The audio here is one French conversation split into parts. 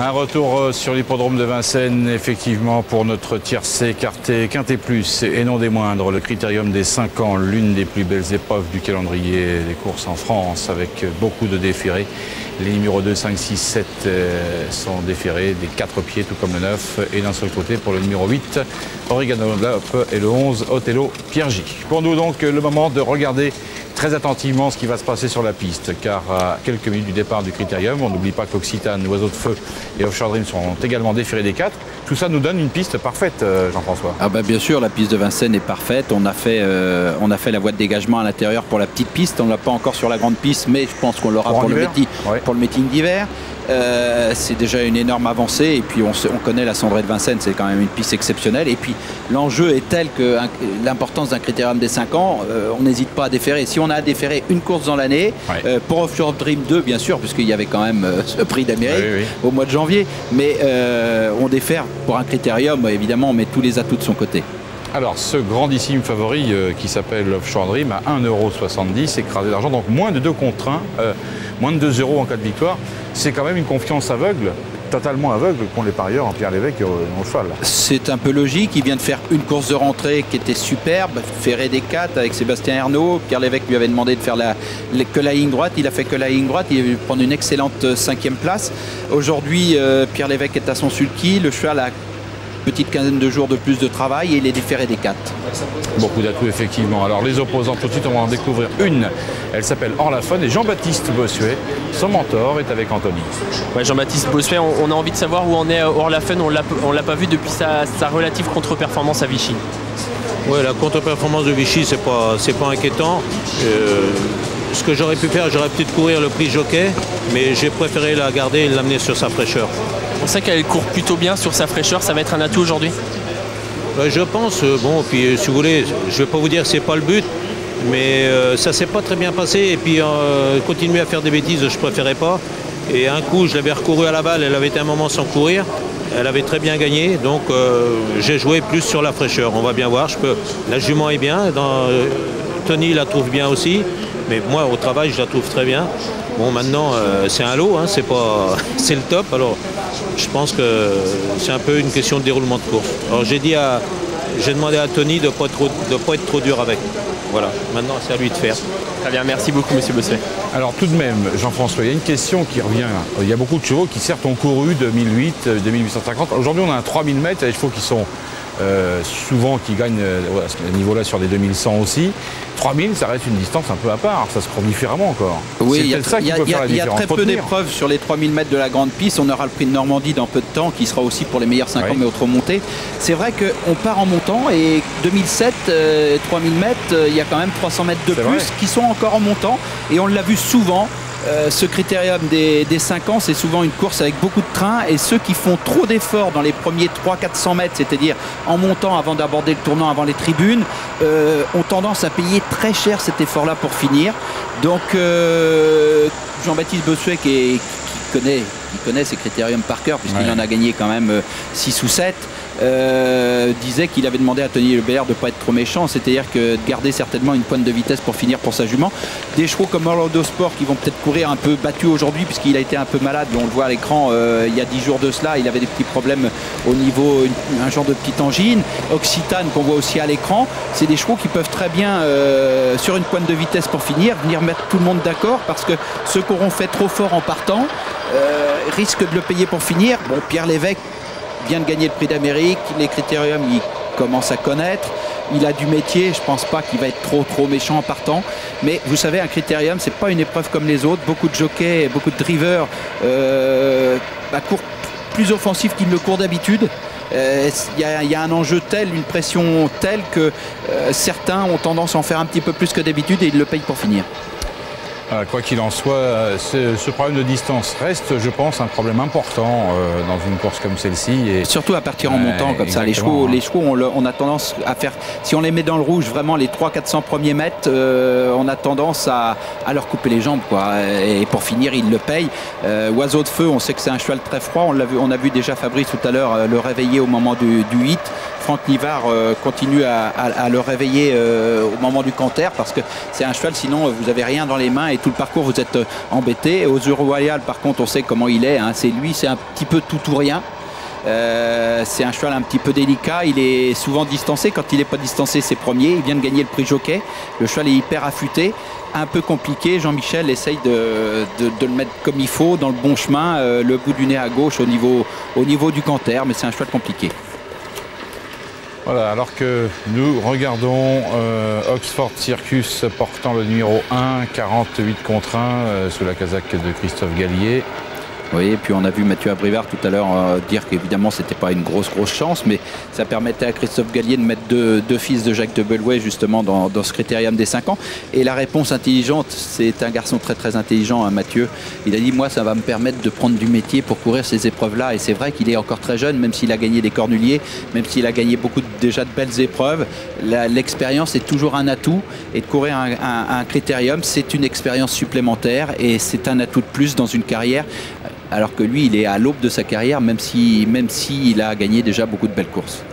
Un retour sur l'hippodrome de Vincennes, effectivement, pour notre tiercé écarté Quintet Plus, et non des moindres, le Critérium des 5 ans, l'une des plus belles épreuves du calendrier des courses en France, avec beaucoup de déférés. Les numéros 2, 5, 6, 7 sont déférés des 4 pieds, tout comme le 9, et d'un seul côté pour le numéro 8, Oregano Lop, et le 11, Othello Piergi. Pour nous donc, le moment de regarder très attentivement ce qui va se passer sur la piste, car à quelques minutes du départ du Critérium, on n'oublie pas qu'Occitane, Oiseau de Feu et Offshore Dream sont également déférés des 4. Tout ça nous donne une piste parfaite, Jean-François. Ah bah bien sûr, la piste de Vincennes est parfaite. On a fait la voie de dégagement à l'intérieur pour la petite piste. On ne l'a pas encore sur la grande piste, mais je pense qu'on l'aura pour le meeting d'hiver. C'est déjà une énorme avancée, et puis on connaît la Cendrée de Vincennes, c'est quand même une piste exceptionnelle, et puis l'enjeu est tel que l'importance d'un Critérium des 5 ans, on n'hésite pas à déférer. Si on a à déférer une course dans l'année, pour Offshore Dream 2 bien sûr, puisqu'il y avait quand même ce prix d'Amérique au mois de janvier, mais on défère pour un Critérium, évidemment on met tous les atouts de son côté. Alors, ce grandissime favori qui s'appelle Offshore Dream à 1,70 €, écrasé d'argent, donc moins de 2 contre 1, moins de 2 € en cas de victoire. C'est quand même une confiance aveugle, totalement aveugle, qu'ont les parieurs en Pierre Lévesque et au cheval. C'est un peu logique, il vient de faire une course de rentrée qui était superbe, ferré des 4 avec Sébastien Ernaud. Pierre Lévesque lui avait demandé de faire que la ligne droite, il a fait que la ligne droite, il a dû prendre une excellente 5e place. Aujourd'hui, Pierre Lévesque est à son sulky, le cheval a petite quinzaine de jours de plus de travail et il est déféré des 4. Beaucoup d'atouts, effectivement. Alors les opposants, tout de suite on va en découvrir une. Elle s'appelle Orlafone, et Jean-Baptiste Bossuet, son mentor, est avec Anthony. Ouais, Jean-Baptiste Bossuet, on a envie de savoir où en est Orlafone. On l'a pas vu depuis sa relative contre-performance à Vichy. Oui, la contre-performance de Vichy, c'est pas inquiétant. Ce que j'aurais pu faire, j'aurais peut-être courir le prix jockey, mais j'ai préféré la garder et l'amener sur sa fraîcheur. On sait qu'elle court plutôt bien sur sa fraîcheur, ça va être un atout aujourd'hui? Je pense, bon, puis si vous voulez, je ne vais pas vous dire que ce n'est pas le but, mais ça ne s'est pas très bien passé, et puis continuer à faire des bêtises, je ne préférais pas. Et un coup, je l'avais recouru à la balle, elle avait été un moment sans courir, elle avait très bien gagné, donc j'ai joué plus sur la fraîcheur. On va bien voir, la jument est bien, Tony la trouve bien aussi, mais moi au travail je la trouve très bien. Bon, maintenant c'est un lot, hein, c'est le top, alors je pense que c'est un peu une question de déroulement de course. Alors j'ai demandé à Tony de ne pas être trop dur avec. Voilà, maintenant c'est à lui de faire. Très bien, merci beaucoup monsieur Bossuet. Alors tout de même, Jean-François, il y a une question qui revient. Il y a beaucoup de chevaux qui certes ont couru 2008, 2850. Aujourd'hui on a un 3000 mètres, il y a des chevaux qui sont souvent qui gagnent à ce niveau-là sur des 2100 aussi. 3000, ça reste une distance un peu à part, ça se court différemment encore. Oui, il y a très peu d'épreuves d'épreuves sur les 3000 mètres de la grande piste. On aura le prix de Normandie dans peu de temps, qui sera aussi pour les meilleurs 5 ans, mais autres montées. C'est vrai qu'on part en montant, et 2007, 3000 mètres, il y a quand même 300 mètres de plus qui sont encore en montant, et on l'a vu souvent. Ce Critérium des 5 ans, c'est souvent une course avec beaucoup de train, et ceux qui font trop d'efforts dans les premiers 300-400 mètres, c'est-à-dire en montant avant d'aborder le tournant, avant les tribunes, ont tendance à payer très cher cet effort-là pour finir. Donc Jean-Baptiste Bossuet qui connaît ces Critériums par cœur, puisqu'il en a gagné quand même 6 ou 7, disait qu'il avait demandé à Tony Lebert de ne pas être trop méchant, c'est-à-dire que de garder certainement une pointe de vitesse pour finir pour sa jument. Des chevaux comme Orlando Sport qui vont peut-être courir un peu battus aujourd'hui, puisqu'il a été un peu malade, on le voit à l'écran il y a 10 jours de cela, il avait des petits problèmes au niveau, un genre de petite angine. Occitane qu'on voit aussi à l'écran, c'est des chevaux qui peuvent très bien sur une pointe de vitesse pour finir, venir mettre tout le monde d'accord, parce que ceux qui auront fait trop fort en partant risquent de le payer pour finir. Bon, Pierre Lévesque vient de gagner le prix d'Amérique, les Critériums il commence à connaître, il a du métier, je pense pas qu'il va être trop méchant en partant, mais vous savez, un Critérium c'est pas une épreuve comme les autres, beaucoup de jockeys, beaucoup de drivers courent plus offensif qu'ils ne le courent d'habitude. Il y a un enjeu tel, une pression telle que certains ont tendance à en faire un petit peu plus que d'habitude, et ils le payent pour finir. Quoi qu'il en soit, ce problème de distance reste, je pense, un problème important dans une course comme celle-ci. Et surtout à partir en montant comme ça. Les chevaux, on a tendance à faire, si on les met dans le rouge, vraiment les 300-400 premiers mètres, on a tendance à leur couper les jambes, quoi. Et pour finir, ils le payent. Oiseau de Feu, on sait que c'est un cheval très froid. On a vu déjà Fabrice tout à l'heure le réveiller au moment du 8. Franck Nivard continue à le réveiller au moment du canter, parce que c'est un cheval, sinon vous n'avez rien dans les mains, et tout le parcours, vous êtes embêté. Aux Yeux Royal, par contre, on sait comment il est. Hein. C'est lui, c'est un petit peu tout ou rien. C'est un cheval un petit peu délicat, il est souvent distancé. Quand il n'est pas distancé, c'est premier. Il vient de gagner le prix Jockey. Le cheval est hyper affûté, un peu compliqué. Jean-Michel essaye de le mettre comme il faut, dans le bon chemin, le bout du nez à gauche au niveau du canter, mais c'est un cheval compliqué. Voilà, alors que nous regardons Oxford Circus portant le numéro 1, 48 contre 1 sous la casaque de Christophe Gallier. Oui, et puis on a vu Mathieu Abrivard tout à l'heure dire qu'évidemment c'était pas une grosse chance, mais ça permettait à Christophe Gallier de mettre deux fils de Jacques de Belouet justement dans ce critérium des 5 ans. Et la réponse intelligente, c'est un garçon très intelligent, hein, Mathieu. Il a dit moi ça va me permettre de prendre du métier pour courir ces épreuves-là. Et c'est vrai qu'il est encore très jeune, même s'il a gagné des Cornuliers, même s'il a gagné déjà de belles épreuves. L'expérience est toujours un atout, et de courir un critérium, c'est une expérience supplémentaire et c'est un atout de plus dans une carrière. Alors que lui, il est à l'aube de sa carrière, même s'il a gagné déjà beaucoup de belles courses.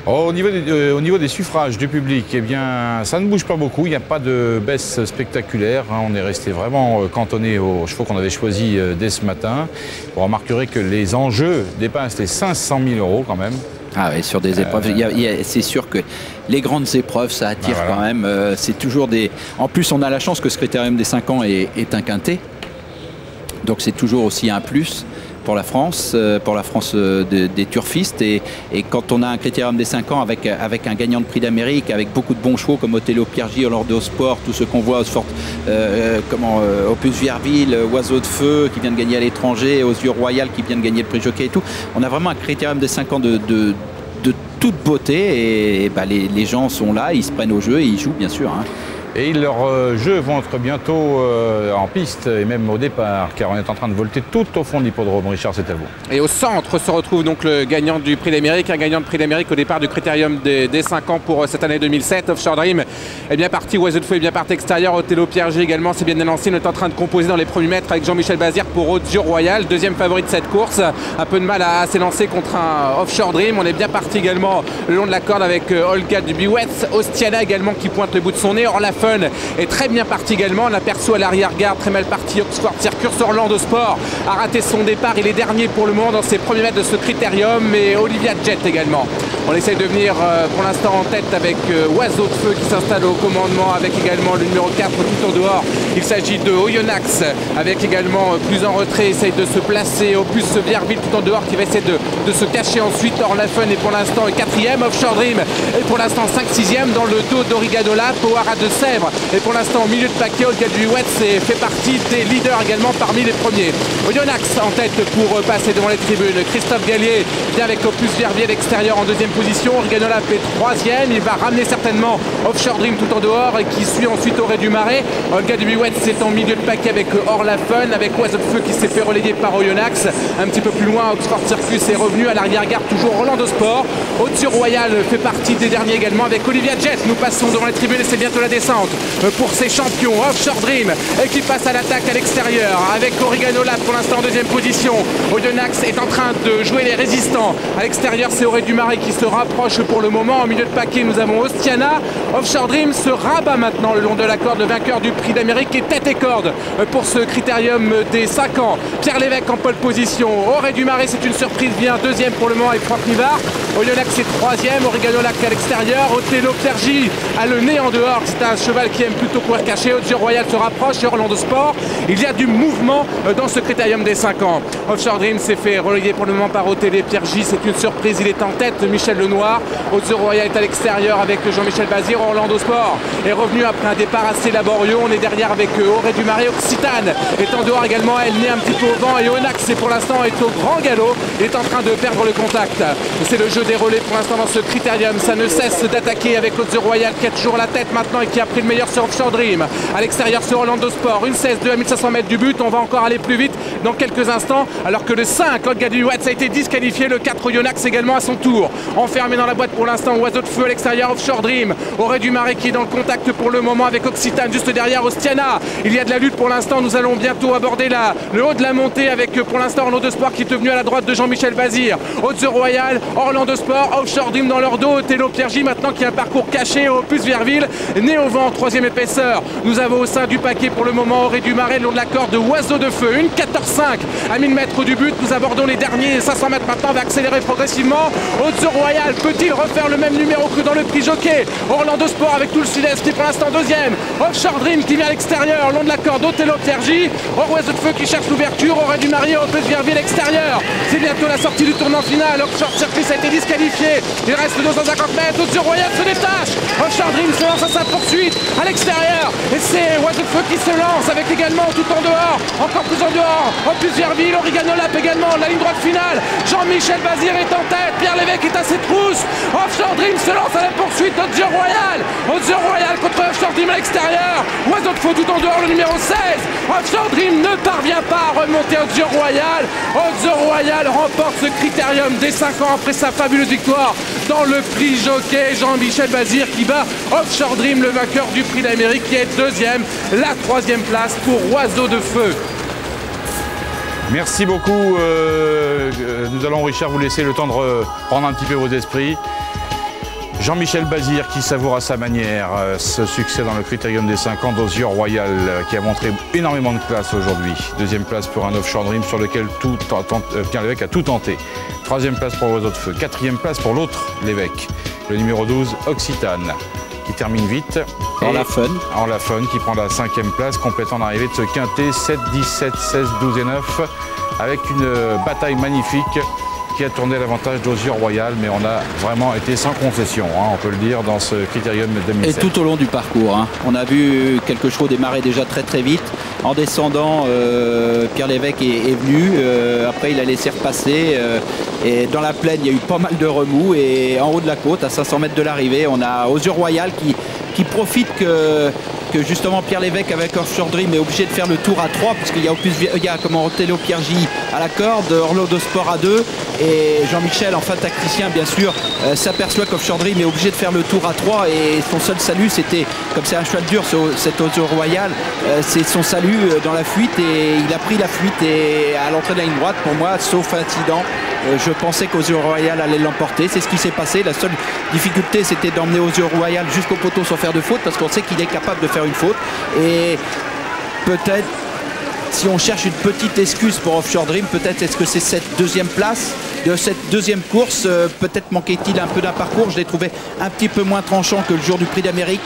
Au niveau des suffrages du public, eh bien, ça ne bouge pas beaucoup, il n'y a pas de baisse spectaculaire. Hein. On est resté vraiment cantonné aux chevaux qu'on avait choisis dès ce matin. Vous remarquerez que les enjeux dépassent les 500 000 € quand même. Ah oui, sur des épreuves, c'est sûr que les grandes épreuves, ça attire quand même. C'est toujours des... En plus, on a la chance que ce critérium des 5 ans est un quintet. Donc c'est toujours aussi un plus pour la France des turfistes. Et quand on a un critérium des 5 ans avec un gagnant de prix d'Amérique, avec beaucoup de bons chevaux comme Othello Piergi, Orlando Sport, tout ce qu'on voit, Opus Vierville, Oiseau de Feu qui vient de gagner à l'étranger, Aux Yeux Royal qui vient de gagner le prix Jockey et tout. On a vraiment un critérium des 5 ans de toute beauté et les gens sont là, ils se prennent au jeu et ils jouent bien sûr. Hein. Et leurs jeux vont être bientôt en piste et même au départ, car on est en train de volter tout au fond de l'hippodrome. Richard, c'est à vous. Et au centre se retrouve donc le gagnant du prix d'Amérique, un gagnant de prix d'Amérique au départ du critérium des 5 ans pour cette année 2007. Offshore Dream est bien parti, Oiseau de Feu est bien parti extérieur, Othello Piergi également c'est bien élancé. On est en train de composer dans les premiers mètres avec Jean-Michel Bazir pour Aux Yeux Royal, deuxième favori de cette course. Un peu de mal à s'élancer contre un Offshore Dream. On est bien parti également le long de la corde avec Olga Dubiwetz, Ostiana également qui pointe le bout de son nez. Orlafun est très bien parti également, on aperçoit à l'arrière-garde, très mal parti Oxford Circus. Orlando Sport a raté son départ, il est dernier pour le moment dans ses premiers mètres de ce critérium, et Olivia Jet également. On essaye de venir pour l'instant en tête avec Oiseau de Feu qui s'installe au commandement, avec également le numéro 4 tout en dehors. Il s'agit de Oyonnax avec également plus en retrait, essaye de se placer. Opus Vierville tout en dehors qui va essayer de se cacher ensuite. Orlafun est pour l'instant 4e, Offshore Dream est pour l'instant 5-6e dans le dos d'Origadola. Powara de Sèvres et pour l'instant au milieu de paquet. Olga Dubiwetz fait partie des leaders également parmi les premiers. Oyonnax en tête pour passer devant les tribunes. Christophe Gallier vient avec Opus Vierville à l'extérieur en deuxième position. Origadola fait 3e, il va ramener certainement Offshore Dream tout en dehors et qui suit ensuite Auré du Marais. Olga Dubiwetz est en milieu de paquet avec Orlafun, avec Oiseau de Feu qui s'est fait relayer par Oyonnax. Un petit peu plus loin, Oxford Circus est revenu à l'arrière-garde, toujours Orlando Sport. Aux Yeux Royal fait partie des derniers également avec Olivia Jet. Nous passons devant les tribunes et c'est bientôt la descente pour ces champions. Offshore Dream qui passe à l'attaque à l'extérieur avec Origanola pour l'instant en deuxième position. Oyonnax est en train de jouer les résistants. À l'extérieur, c'est Auré du Marais qui se rapproche pour le moment. En milieu de paquet, nous avons Ostiana. Offshore Dream se rabat maintenant le long de la corde. Le vainqueur du prix d'Amérique est tête et corde pour ce critérium des 5 ans. Pierre Lévesque en pole position. Auré du Marais, c'est une surprise, vient deuxième pour le moment avec Franck Nivard. Oyonnax est 3e. Origanola à l'extérieur. Othello Piergi a le nez en dehors. C'est un cheval qui aime plutôt courir caché. Aux Yeux Royal se rapproche et Orlando Sport. Il y a du mouvement dans ce critérium des 5 ans. Offshore Dream s'est fait relayer pour le moment par Othello Piergi. C'est une surprise, il est en tête. Michel Lenoir. Aux Yeux Royal est à l'extérieur avec Jean-Michel Bazir. Orlando Sport est revenu après un départ assez laborieux. On est derrière avec Auré du Marais. Occitane est en dehors également. Elle naît un petit peu au vent et Oyonnax pour l'instant est au grand galop. Il est en train de perdre le contact. C'est le jeu des relais pour l'instant dans ce critérium. Ça ne cesse d'attaquer avec Aux Yeux Royal qui a toujours la tête maintenant et qui a pris le meilleur sur Offshore Dream. À l'extérieur sur Orlando Sport, une 16-2 à 1500 mètres du but. On va encore aller plus vite dans quelques instants. Alors que le 5, Olga Dubiwetz a été disqualifié. Le 4, Oyonnax également à son tour. Enfermé dans la boîte pour l'instant, Oiseau de Feu à l'extérieur, Offshore Dream. Auré du Marais qui est dans le contact pour le moment avec Occitane juste derrière Ostiana. Il y a de la lutte pour l'instant. Nous allons bientôt aborder le haut de la montée avec pour l'instant Orlando Sport qui est devenu à la droite de Jean-Michel Bazir. Aux Yeux Royal, Orlando Sport, Offshore Dream dans leur dos. Othello Piergi maintenant qui a un parcours caché. Opus Vierville, né au vent en troisième épaisseur. Nous avons au sein du paquet pour le moment Auré du Marais le long de la corde de Oiseau de Feu. Une 14,5 à 1000 mètres du but. Nous abordons les derniers 500 mètres maintenant. On va accélérer progressivement. Haute Royal peut-il refaire le même numéro que dans le prix jockey? Orlando Sport avec tout le sud-est qui est pour l'instant deuxième. Offshore Dream qui vient à l'extérieur le long de la corde. Othello Piergy. Oiseau de Feu qui cherche l'ouverture. Auré du Marais au Virville extérieur. C'est bientôt la sortie du tournant final. Offshore Circuit a été disqualifié. Il reste 250 mètres. Haute Royal se détache. Offshore Dream se lance à sa poursuite à l'extérieur. Et c'est Oiseau de Feu qui se lance avec également tout en dehors. Encore plus en dehors. En plus Virville. Origano Lap également. La ligne droite finale. Jean-Michel Bazir est en tête. Pierre Lévesque est à ses trousses. Offshore Dream se lance à la poursuite d'Haute Royal. Haute Royal contre Offshore Dream à l'extérieur. Oiseau de Feu tout en dehors, le numéro 16. Offshore Dream ne parvient pas à remonter Haute Royal. Haute Royal remporte ce critérium des 5 ans après sa fabuleuse victoire dans le prix jockey. Jean-Michel Bazir qui bat Offshore Dream, le vainqueur du prix d'Amérique, qui est deuxième. La troisième place pour Oiseau de Feu. Merci beaucoup. Nous allons, Richard, vous laisser le temps de reprendre un petit peu vos esprits. Jean-Michel Bazir qui savoure à sa manière ce succès dans le critérium des 5 ans d'Hozier Royal qui a montré énormément de classe aujourd'hui. Deuxième place pour un Offshore Dream sur lequel Pierre Lévesque a tout tenté. Troisième place pour Oiseau de Feu. Quatrième place pour l'autre Lévesque, le numéro 12 Occitane, qui termine vite. En la fun. En la fun, qui prend la 5e place, complétant l'arrivée de ce quintet 7, 17, 16, 12 et 9, avec une bataille magnifique qui a tourné l'avantage d'Hozier Royal, mais on a vraiment été sans concession, on peut le dire, dans ce critérium 2007. Et tout au long du parcours, on a vu quelque chose démarrer déjà très vite. En descendant, Pierre Lévesque est venu, après il a laissé repasser, et dans la plaine il y a eu pas mal de remous, et en haut de la côte, à 500 mètres de l'arrivée, on a Hozier Royal qui profite que justement Pierre Lévesque avec Offshore Dream est obligé de faire le tour à 3 puisqu'il y a Othello Piergy à la corde, Orlando Sport à 2 et Jean-Michel, enfin tacticien bien sûr, s'aperçoit qu'Offshore Dream est obligé de faire le tour à 3 et son seul salut c'était, comme c'est un cheval dur cet Hozier Royal, c'est son salut dans la fuite et il a pris la fuite et à l'entrée de la ligne droite pour moi, sauf incident. Je pensais qu'Hozier Royal allait l'emporter, c'est ce qui s'est passé. La seule difficulté c'était d'emmener Hozier Royal jusqu'au poteau sans faire de faute parce qu'on sait qu'il est capable de faire une faute et peut-être si on cherche une petite excuse pour Offshore Dream, peut-être est-ce que c'est cette deuxième place de cette deuxième course, peut-être manquait-il un peu d'un parcours. Je l'ai trouvé un petit peu moins tranchant que le jour du prix d'Amérique,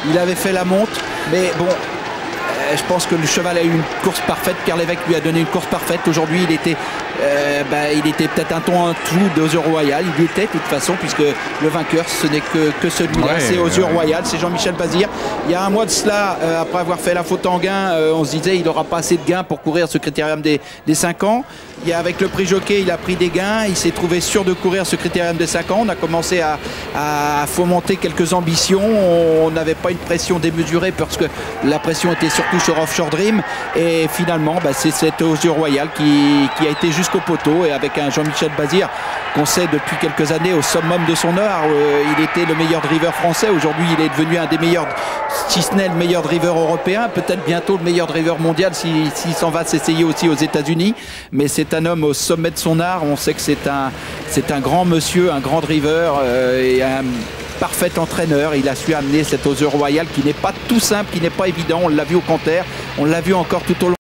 il avait fait la monte mais bon, je pense que le cheval a eu une course parfaite. Pierre Lévesque lui a donné une course parfaite. Aujourd'hui, il était peut-être un ton en dessous d'Hozier Royal. Il y était de toute façon, puisque le vainqueur, ce n'est que celui-là. C'est Hozier Royal, c'est Jean-Michel Bazir. Il y a un mois de cela, après avoir fait la faute en gain, on se disait il n'aura pas assez de gains pour courir ce critérium des 5 ans. Avec le prix jockey, il a pris des gains. Il s'est trouvé sûr de courir ce critérium des 5 ans. On a commencé à fomenter quelques ambitions. On n'avait pas une pression démesurée parce que la pression était surtout sur Offshore Dream. Et finalement, c'est cet Hozier Royal qui a été jusqu'au poteau. Et avec un Jean-Michel Bazir qu'on sait depuis quelques années au summum de son art, il était le meilleur driver français. Aujourd'hui, il est devenu un des meilleurs, si ce n'est le meilleur driver européen. Peut-être bientôt le meilleur driver mondial s'il s'en va s'essayer aussi aux États-Unis. Mais c'est un homme au sommet de son art. On sait que c'est un grand monsieur, un grand driver et un parfait entraîneur. Il a su amener cet Hozier Royal qui n'est pas tout simple, qui n'est pas évident. On l'a vu au Canter, on l'a vu encore tout au long